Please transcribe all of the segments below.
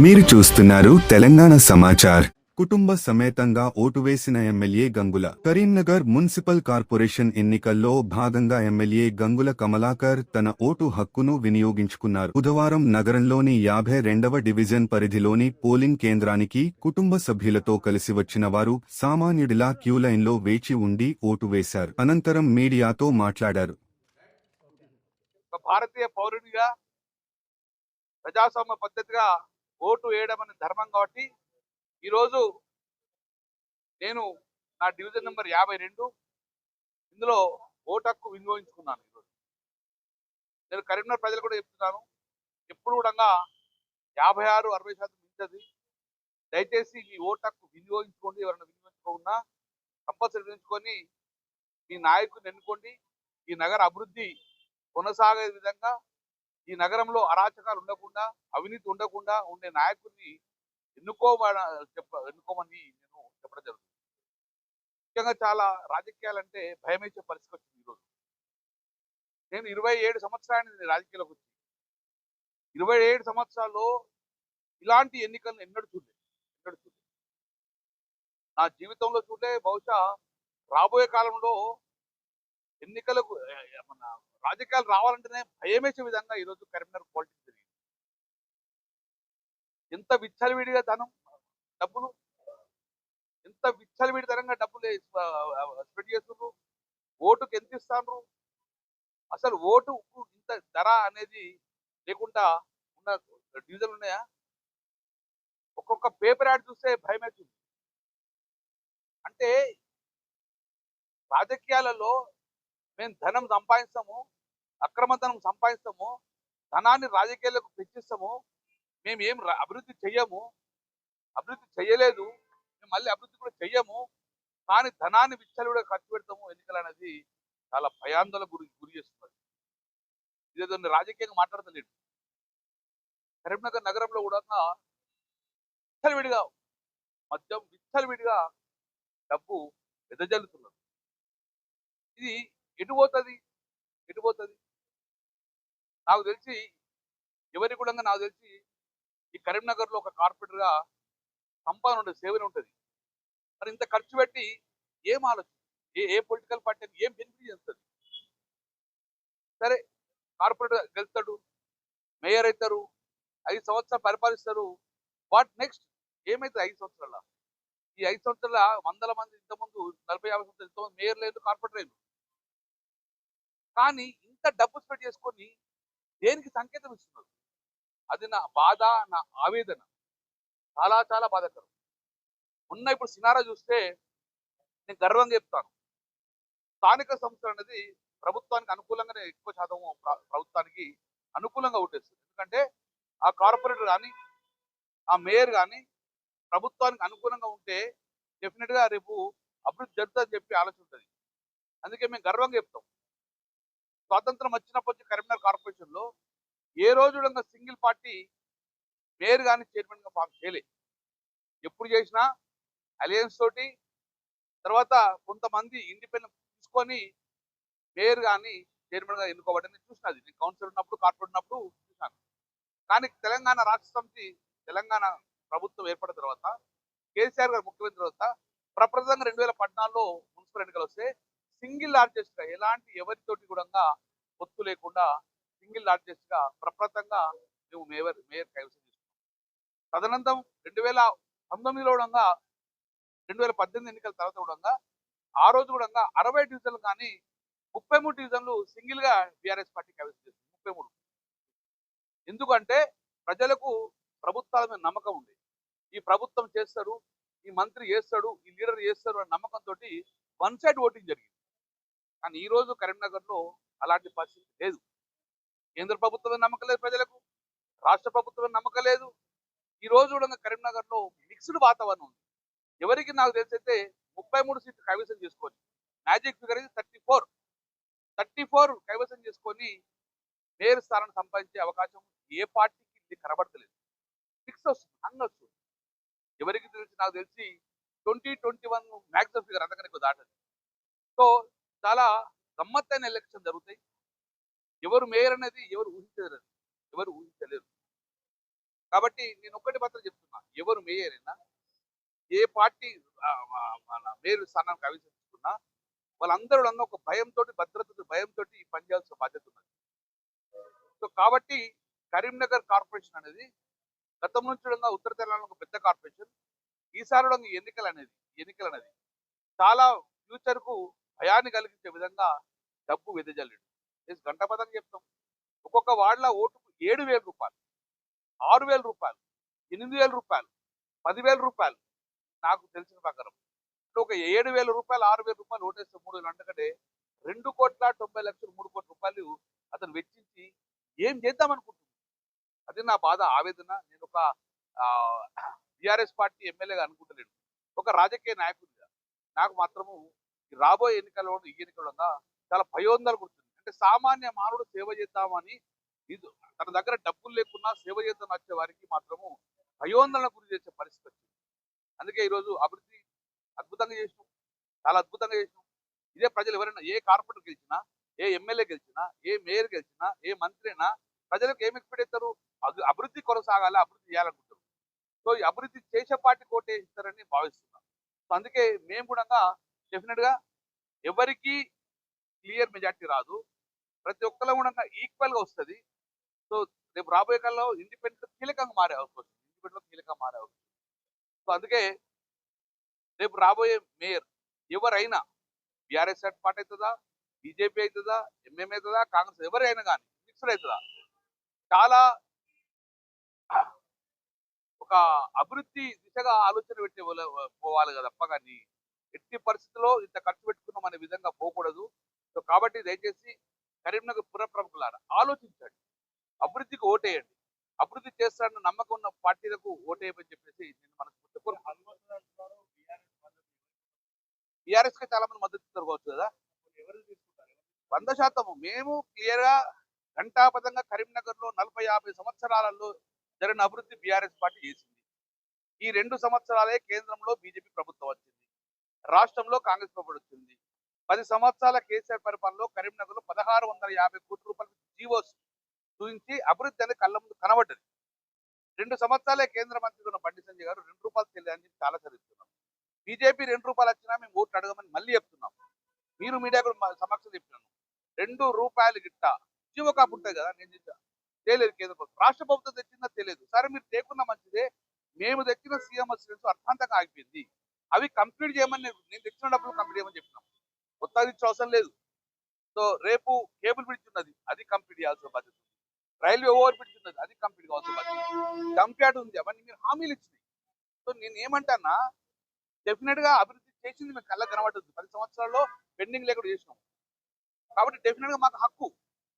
మీరు చూస్తున్నారు తెలంగాణ సమాచార్. కుటుంబ సమేతంగా ఓటు వేసిన MLA Gangula. Karimnagar municipal corporation ఎన్నికల్లో భాగంగా ఎమ్మెల్యే గంగుల కమలాకర్ తన ఓటు హక్కును వినియోగించుకున్నారు. బుధవారం నగరంలోని 52వ డివిజన్ పరిధిలోని పోలింగ్ కేంద్రానికి కుటుంబ సభ్యులతో కలిసి వచ్చిన వారు సామాన్యుడిలా క్యూలైన్లో వేచి ఉండి ఓటు వేశారు. అనంతరం మీడియాతో మాట్లాడారు. భారతీయ పౌరుడిగా ప్రజాస్వామ్య పద్ధతిగా ఓటు వేయడం అనే ధర్మం కాబట్టి ఈరోజు నేను నా డివిజన్ నెంబర్ 52 ఇందులో ఓటు హక్కు వినియోగించుకున్నాను. ఈరోజు నేను కరీంనగర్ ప్రజలు కూడా చెప్తున్నాను, ఎప్పుడు కూడా 56-60% మించది. దయచేసి మీ ఓటు హక్కు వినియోగించుకోండి. ఎవరైనా వినియోగించుకోకుండా కంపల్సరీ వినియోగించుకొని మీ నాయకుడిని ఎన్నుకోండి. ఈ నగర అభివృద్ధి కొనసాగే విధంగా, ఈ నగరంలో అరాచకాలు ఉండకుండా, అవినీతి ఉండకుండా ఉండే నాయకుడిని ఎన్నుకోమని నేను చెప్పడం జరుగుతుంది. ముఖ్యంగా చాలా రాజకీయాలంటే భయమేసే పరిస్థితి వచ్చింది. ఈరోజు నేను 27 సంవత్సరాలు రాజకీయాలకు వచ్చి 27 సంవత్సరాల్లో ఇలాంటి ఎన్నికలను ఎన్నడూ చూడలేదు. నా జీవితంలో చూడలే. బహుశా రాబోయే కాలంలో ఎన్నికలకు మన రాజకీయాలు రావాలంటేనే భయమేసే విధంగా ఈరోజు కరీంనగర్ పాలిటిక్స్ జరిగింది. ఎంత విచ్చలవిడిగా డబ్బులు ఎంత విచ్చలవిడితనంగా డబ్బులు స్పెండ్ చేస్తున్నారు. ఓటుకు ఎంత ఇస్తాను, అసలు ఓటుకు ఇంత ధర అనేది లేకుండా ఉన్న డివిజన్లు ఉన్నాయా? ఒక్కొక్క పేపర్ యాడ్ చూస్తే భయమేస్తుంది. అంటే రాజకీయాలలో మేము ధనం సంపాదిస్తాము, అక్రమధనం సంపాదిస్తాము, ధనాన్ని రాజకీయాలకు పెంచిస్తాము, మేము ఏం అభివృద్ధి చెయ్యము, అభివృద్ధి చెయ్యలేదు, మేము మళ్ళీ అభివృద్ధి కూడా చెయ్యము, కానీ ధనాన్ని విచ్చలవిడిగా ఖర్చు పెడతాము. ఎన్నికలు అనేది చాలా భయాందోళన గురి చేస్తున్నది. ఇదేదో రాజకీయంగా మాట్లాడతలేడు. కరీంనగర్ నగరంలో కూడా విచ్చలవిడిగా మద్యం, విచ్చలవిడిగా డబ్బు వెదజల్లుతున్నారు. ఇది ఎటు పోతుంది? నాకు తెలిసి ఎవరి కూడా నాకు తెలిసి ఈ కరీంనగర్లో ఒక కార్పొరేటర్గా సంపాదన ఉంటుంది, సేవన ఉంటుంది. మరి ఇంత ఖర్చు పెట్టి ఏం ఆలోచన, ఏ పొలిటికల్ పార్టీ ఏం బెనిఫిట్ చేస్తుంది? సరే, కార్పొరేటర్ గెలుస్తాడు, మేయర్ అవుతారు, 5 సంవత్సరాలు పరిపాలిస్తారు. What next? ఏమైతుంది 5 సంవత్సరాల? ఈ 5 సంవత్సరాల వందల మంది ఇంతకుముందు 40-50 సంవత్సరాలు ఇంతకుముందు మేయర్ లేదు, కార్పొరేటర్ లేదు. కానీ ఇంత డబ్బు స్పెండ్ చేసుకొని దేనికి సంకేతం ఇస్తున్నారు? అది నా బాధ, నా ఆవేదన. చాలా చాలా బాధాకరం. ఇప్పుడు సినారా చూస్తే నేను గర్వంగా చెప్తాను, స్థానిక సంస్థలు అనేది ప్రభుత్వానికి అనుకూలంగానే ఎక్కువ శాతం ప్రభుత్వానికి అనుకూలంగా ఉండేస్తుంది. ఎందుకంటే ఆ కార్పొరేటర్ కానీ, ఆ మేయర్ కానీ ప్రభుత్వానికి అనుకూలంగా ఉంటే డెఫినెట్గా రేపు అభివృద్ధి జరుగుతుందని చెప్పి ఆలోచన ఉంటుంది. అందుకే మేము గర్వంగా చెప్తాం, స్వాతంత్రం వచ్చినప్పటి కరీంనగర్ కార్పొరేషన్లో ఏ రోజు సింగిల్ పార్టీ మేయర్ కానీ చైర్మన్గా ఫామ్ చేయలేదు. ఎప్పుడు చేసినా అలయన్స్ తోటి, తర్వాత కొంతమంది ఇండిపెండెంట్ తీసుకొని మేయర్ కానీ చైర్మన్గా ఎన్నుకోబడ్డని చూసినది. నేను కౌన్సిలర్ ఉన్నప్పుడు, కార్పొరేట్ ఉన్నప్పుడు చూశాను. కానీ తెలంగాణ రాష్ట్ర సమితి, తెలంగాణ ప్రభుత్వం ఏర్పడిన తర్వాత, కేసీఆర్ గారు ముఖ్యమంత్రి తర్వాత ప్రప్రథంగా 2014లో మున్సిపల్ ఎన్నికలు వస్తే సింగిల్ లార్జెస్ట్ గా, ఎలాంటి ఎవరితోటి కూడా పొత్తు లేకుండా సింగిల్ లార్జెస్ట్ గా ప్రప్రథంగా మేము మేయర్ కైవసం చేసుకున్నాం. తదనంతరం 2019లో కూడా, 2018 ఎన్నికల తర్వాత కూడా ఆ రోజు కూడా 60 డివిజన్లు కానీ 33 డివిజన్లు సింగిల్ గా బీఆర్ఎస్ పార్టీ కైవసం చేస్తుంది. 33. ఎందుకంటే ప్రజలకు ప్రభుత్వాల మీద నమ్మకం ఉంది. ఈ ప్రభుత్వం చేస్తారు, ఈ మంత్రి చేస్తాడు, ఈ లీడర్ చేస్తారు అనే నమ్మకంతో వన్ సైడ్ ఓటింగ్ జరిగింది. కానీ ఈ రోజు కరీంనగర్లో అలాంటి పరిస్థితి లేదు. కేంద్ర ప్రభుత్వం నమ్మకం లేదు ప్రజలకు, రాష్ట్ర ప్రభుత్వం నమ్మకం లేదు. ఈ రోజు కూడా కరీంనగర్లో మిక్స్డ్ వాతావరణం ఉంది. ఎవరికి నాకు తెలిసైతే 33 సీట్లు కైవసం చేసుకొని, మ్యాజిక్ ఫిగర్ ఇది 34 కైవసం చేసుకొని మేయర్ స్థానాన్ని సంపాదించే అవకాశం ఏ పార్టీకి కనబడతలేదు. ఫిక్స్ వస్తుంది, హంగ్ వస్తుంది. ఎవరికి తెలిసి నాకు తెలిసి 2021 మ్యాక్సిమం ఫిగర్ అంతకన్నా ఎక్కువ దాటది. సో చాలా గమ్మత్తైన ఎలక్షన్ జరుగుతాయి. ఎవరు మేయర్ అనేది ఎవరు ఊహించలేరు. కాబట్టి నేను ఒక్కటి మాత్రం చెప్తున్నా, ఎవరు మేయర్ అయినా, ఏ పార్టీ మన మేయర్ స్థానానికి ఆవిష్కరించుకున్నా వాళ్ళందరూ కూడా ఒక భయంతోటి, భద్రత భయంతోటి ఈ పని చేయాల్సిన బాధ్యత ఉన్నది. సో కాబట్టి కరీంనగర్ కార్పొరేషన్ అనేది గతం నుంచి కూడా ఉత్తర తెలంగాణ ఒక పెద్ద కార్పొరేషన్. ఈసారి కూడా ఈ ఎన్నికలు అనేది చాలా ఫ్యూచర్ కు భయాన్ని కలిగించే విధంగా డబ్బు వెదజల్లిండు. గంటపదంగా చెప్తాం, ఒక్కొక్క వార్డుల ఓటుకు 7,000 రూపాయలు, 6,000 రూపాయలు, 8,000 రూపాయలు, 10,000 రూపాయలు. నాకు తెలిసిన ప్రకారం అంటే ఒక 7,000 రూపాయలు, 6,000 రూపాయలు ఓటేస్తే 3,000 అంటే 2,90,00,000 3 కోట్ల రూపాయలు అతను వెచ్చించి ఏం చేద్దాం అనుకుంటున్నాను. అది నా బాధ, ఆవేదన. నేను ఒక టిఆర్ఎస్ పార్టీ ఎమ్మెల్యేగా అనుకుంటలేను, ఒక రాజకీయ నాయకుడిగా నాకు మాత్రము ఈ రాబోయే ఈ ఎన్నికల్లో చాలా భయోందరణ గుర్తుంది. అంటే సామాన్య మానవుడు సేవ చేద్దామని ఇది తన దగ్గర డబ్బులు లేకున్నా సేవ చేద్దాం వచ్చే వారికి మాత్రము భయోందరణ గురి చేసే పరిస్థితి వచ్చింది. అందుకే ఈరోజు అభివృద్ధి అద్భుతంగా చేసినాం, చాలా అద్భుతంగా చేసినాం. ఇదే ప్రజలు ఎవరైనా ఏ కార్పొరేటర్ గెలిచినా, ఏ ఎమ్మెల్యే గెలిచినా, ఏ మేయర్ గెలిచినా, ఏ మంత్రి అయినా ప్రజలకు ఏమి ఎక్స్పెక్ట్ చేస్తారు? అభివృద్ధి కొనసాగాలి, అభివృద్ధి చేయాలనుకుంటారు. సో ఈ అభివృద్ధి చేసే పార్టీ కోటేస్తారని భావిస్తున్నాం. సో అందుకే మేము కూడా డెఫినెట్ గా ఎవరికి క్లియర్ మెజార్టీ రాదు, ప్రతి ఒక్కరు కూడా ఈక్వల్ గా వస్తుంది. సో రేపు రాబోయే కాలంలో ఇండిపెండెంట్ కీలకంగా మారే అవకాశం, సో అందుకే రేపు రాబోయే మేయర్ ఎవరైనా బీఆర్ఎస్ పార్టీ అవుతుందా, బీజేపీ అవుతుందా, ఎంఎం అవుతుందా, కాంగ్రెస్ ఎవరైనా కానీ మిక్స్డ్ అవుతుందా, చాలా ఒక అభివృద్ధి దిశగా ఆలోచన పెట్టే పోవాలి కదా తప్ప కానీ ఎట్టి పరిస్థితుల్లో ఇంత ఖర్చు పెట్టుకున్నాం అనే విధంగా పోకూడదు. సో కాబట్టి దయచేసి కరీంనగర్ పుర ప్రముఖులారా ఆలోచించండి, అభివృద్ధికి ఓటేయండి, అభివృద్ధి చేస్తారన్న నమ్మకం ఉన్న పార్టీలకు ఓటేయమని చెప్పేసి నేను మనస్ఫూర్తిగా టీఆర్ఎస్ కి చాలా మంది మద్దతు ఇస్తారు కదా, 100%. మేము క్లియర్ గా ఘంటాపథంగా కరీంనగర్ లో 40-50 సంవత్సరాలలో జరిగిన అభివృద్ధి బీఆర్ఎస్ పార్టీ చేసింది. ఈ 2 సంవత్సరాలే కేంద్రంలో బీజేపీ ప్రభుత్వం వచ్చింది, రాష్ట్రంలో కాంగ్రెస్ ప్రభుత్వం వచ్చింది. 10 సంవత్సరాల కేసీఆర్ పరిపాలనలో కరీంనగర్ లో 1,650 కోట్ల రూపాయల జీవోస్ చూపించి అభివృద్ధి అనేది కళ్ళ ముందు కనబడ్డది. 2 సంవత్సరాలే కేంద్ర మంత్రి ఉన్న బండి సంజయ్ గారు 2 రూపాయలు తెలియదని చెప్పి చాలా చదివిస్తున్నాం. బీజేపీ 2 రూపాయలు వచ్చినా మేము ఓట్లు అడగమని మళ్ళీ చెప్తున్నాం. మీరు మీడియా కూడా సమక్షం చెప్తున్నాను, 2 రూపాయలు గిట్ట జీవో కాపు ఉంటుంది కదా, నేను తెలియదు కేంద్ర ప్రభుత్వం, రాష్ట్ర ప్రభుత్వం తెచ్చిందా తెలియదు. సరే మీరు తేకున్నా మంచిదే, మేము తెచ్చిన సీఎం అసిస్టెంట్స్ అర్థాంతంగా ఆగిపోయింది, అవి కంప్లీట్ చేయమని నేను తెచ్చిన డబ్బులు కంప్లీట్ చేయమని చెప్పినాం. కొత్తగా ఇచ్చే అవసరం లేదు. సో రేపు కేబుల్ బ్రిడ్జ్ ఉన్నది, అది కంప్లీట్ చేయాల్సిన బాధ్యత ఉంది. రైల్వే ఓవర్ బ్రిడ్జ్ ఉన్నది, అది కంప్లీట్ కావాల్సిన బాధ్యత ఉంది. డంప్యార్డ్ ఉంది, అవన్నీ మీరు హామీలు ఇచ్చినాయి. సో నేను ఏమంటానా, డెఫినెట్ గా అభివృద్ధి చేసింది మేము కళ్ళ కనబడుతుంది. 10 సంవత్సరాల్లో పెండింగ్ లేకుండా చేసినాం. కాబట్టి డెఫినెట్ గా మాకు హక్కు,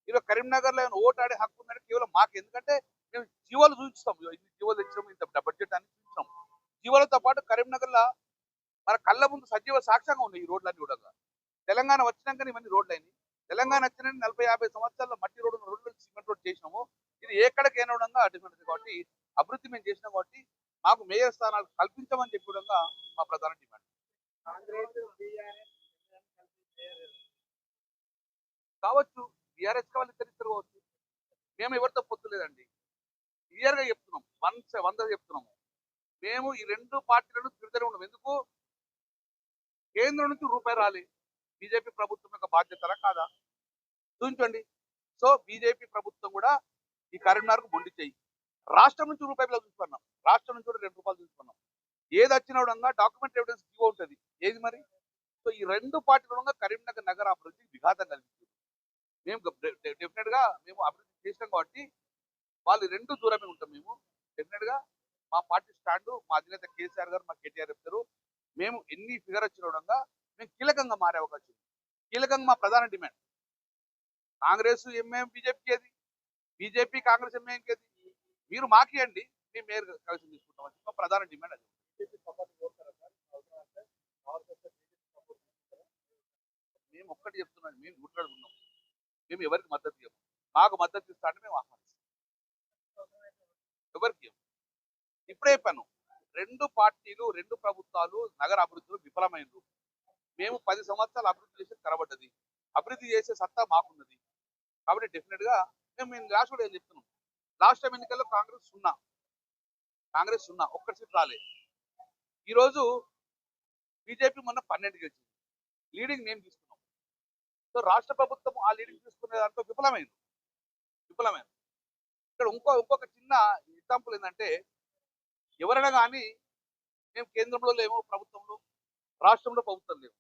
ఈరోజు కరీంనగర్ లో ఓటు ఆడే హక్కు ఉందంటే కేవలం మాకు. ఎందుకంటే మేము జీవోలు చూపిస్తాం, ఇన్ని జీవోలు తెచ్చినాము, ఇంత బడ్జెట్ అని చూపిస్తాం. జీవోలతో పాటు కరీంనగర్ లో మన కళ్ళ ముందు సజీవ సాక్ష్యంగా ఉన్నాయి ఈ రోడ్లన్నీ కూడా. తెలంగాణ వచ్చినాక ఇవన్నీ రోడ్లు అయినాయి. తెలంగాణ వచ్చిన 40-50 సంవత్సరాల్లో మట్టి రోడ్డు సిమెంట్ రోడ్ చేసినాము. ఇది ఎక్కడికి ఏనవడంగా డిఫరెంట్. కాబట్టి అభివృద్ధి మేము చేసినాం కాబట్టి మాకు మేయర్ స్థానాలు కల్పించమని చెప్పి కూడా మా ప్రధాన డిమాండ్. కావచ్చు, బీఆర్ఎస్ వాళ్ళు ఇద్దరు కావచ్చు, మేము ఎవరితో పొత్తు లేదండి. క్లియర్ గా చెప్తున్నాం, 100 చెప్తున్నాము. మేము ఈ 2 పార్టీలను తిరుగుతూనే ఉన్నాం. ఎందుకు? కేంద్రం నుంచి రూపాయి రాలి, బీజేపీ ప్రభుత్వం యొక్క బాధ్యతరా కాదా చూపించండి. సో బీజేపీ ప్రభుత్వం కూడా ఈ కరీంనగర్కు మొండి చేయి. రాష్ట్రం నుంచి రూపాయలు చూసుకున్నాం, రాష్ట్రం నుంచి కూడా 2 రూపాయలు చూసుకున్నాం. ఏది వచ్చినా కూడా డాక్యుమెంట్ ఎవిడెన్స్ ఇవ్వ ఉంటుంది. ఏది మరి? సో ఈ 2 పార్టీల కరీంనగర్ నగర అభివృద్ధి విఘాతం కలిగింది. మేము డెఫినెట్ గా మేము అభివృద్ధి చేసినాం కాబట్టి వాళ్ళు 2 దూరమే ఉంటాం. మేము డెఫినెట్ గా మా పార్టీ స్టాండ్, మా అధినేత కేసీఆర్ గారు, మా కేటీఆర్ చెప్తారు. మేము ఎన్ని ఫిగర్ వచ్చిన మేము కీలకంగా మారే అవకాశం ఉంది. కీలకంగా మా ప్రధాన డిమాండ్ కాంగ్రెస్ ఎంఐఎం బీజేపీకి ఏది, బీజేపీ కాంగ్రెస్ ఎంఐఎంకి ఏది, మీరు మాకియండి, మేము మేయర్ కలిసి తీసుకుంటాం. మా ప్రధాన డిమాండ్ అది. మేము ఒక్కటి చెప్తున్నాం, మేము గుర్తుపెట్టుకున్నాం, మేము ఎవరికి మద్దతు ఇవ్వము. మాకు మద్దతు ఇస్తా అంటే మేము ఆహ్వానిస్తాం, ఎవరికి ఇప్పుడే చెప్పాను. 2 పార్టీలు 2 ప్రభుత్వాలు నగర అభివృద్ధిలో విఫలమైనరు. మేము 10 సంవత్సరాలు అభివృద్ధి చేసి కనబడ్డది, అభివృద్ధి చేసే సత్తా మాకున్నది. కాబట్టి డెఫినెట్ గా మేము లాస్ట్ కూడా ఏం చెప్తున్నాం, లాస్ట్ టైం ఎన్నికల్లో కాంగ్రెస్ 0, కాంగ్రెస్ 0, ఒక్క సీట్ రాలే. ఈరోజు బీజేపీ మొన్న 12 గెలిచింది. లీడింగ్ మేము తీసుకున్నాం. సో రాష్ట్ర ప్రభుత్వం ఆ లీడింగ్ తీసుకునే దాంట్లో విఫలమైంది. ఇక్కడ ఇంకొక చిన్న ఎగ్జాంపుల్ ఏంటంటే, ఎవరైనా కానీ మేము కేంద్రంలో లేము, ప్రభుత్వంలో, రాష్ట్రంలో ప్రభుత్వం లేవు.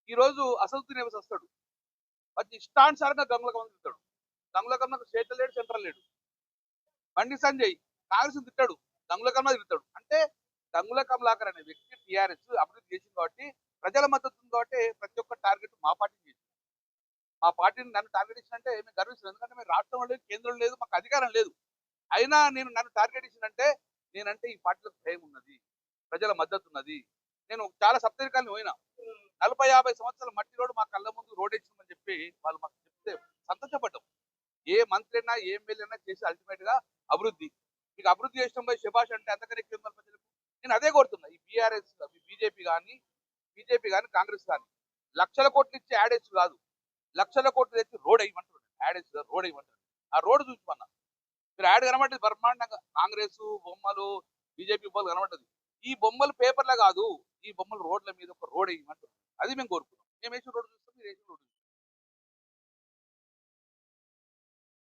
ఈరోజు అసదుద్దీన్ అయ్యే వస్తాడు, అది ఇష్టానుసారంగా గంగుల కమలం తిట్టాడు. గంగుల కమలం స్టేట్ లేడు, సెంట్రల్ లేడు. బండి సంజయ్ కాంగ్రెస్ తిట్టాడు, గంగుల కమలం తిట్టాడు. అంటే గంగుల కమలాకర్ అనే వ్యక్తి టీఆర్ఎస్ అభివృద్ధి చేసింది కాబట్టి, ప్రజల మద్దతు ఉంది కాబట్టి ప్రతి ఒక్క టార్గెట్ మా పార్టీని చేసింది. మా పార్టీని నన్ను టార్గెట్ ఇచ్చినంటే మేము గర్విస్తున్నాం. ఎందుకంటే మేము రాష్ట్రంలో లేదు, కేంద్రం లేదు, మాకు అధికారం లేదు. అయినా నన్ను టార్గెట్ ఇచ్చినంటే నేనంటే ఈ పార్టీలకు భయం ఉన్నది, ప్రజల మద్దతు ఉన్నది. నేను చాలా సప్తరికాలను పోయినా, 40-50 సంవత్సరాల మట్టి రోడ్డు మా కళ్ళ ముందు రోడ్ వేసిందని చెప్పి వాళ్ళు మాకు చెప్తే సంతోషపడ్డాం. ఏ మంత్రి అయినా ఏ ఎమ్మెల్యే అయినా చేసి అల్టిమేట్ గా అభివృద్ధి, మీకు అభివృద్ధి చేసిన పోయి శభాష్ అంటే అంతకనే కేంద్ర ప్రజలకు. నేను అదే కోరుతున్నా. ఈ బీఆర్ఎస్ బీజేపీ కానీ కాంగ్రెస్ కానీ లక్షల కోట్లు ఇచ్చి యాడేజ్ కాదు, లక్షల కోట్లు తెచ్చి రోడ్ వేయమంటారు. యాడేజ్ రోడ్ వేయమంటారు. ఆ రోడ్ చూసుకోమన్నా మీరు యాడ్ కనబడ్డది బ్రహ్మాండంగా, కాంగ్రెస్ బొమ్మలు, బీజేపీ బొమ్మలు కనబడ్డది. ఈ బొమ్మలు పేపర్లో కాదు, ఈ బొమ్మలు రోడ్ల మీద ఒక రోడ్ వేయమంటారు. అది మేము కోరుకున్నాం. మేము వేసిన రోడ్డు చూస్తాం, మీరు వేసిన రోడ్డు చూస్తాం.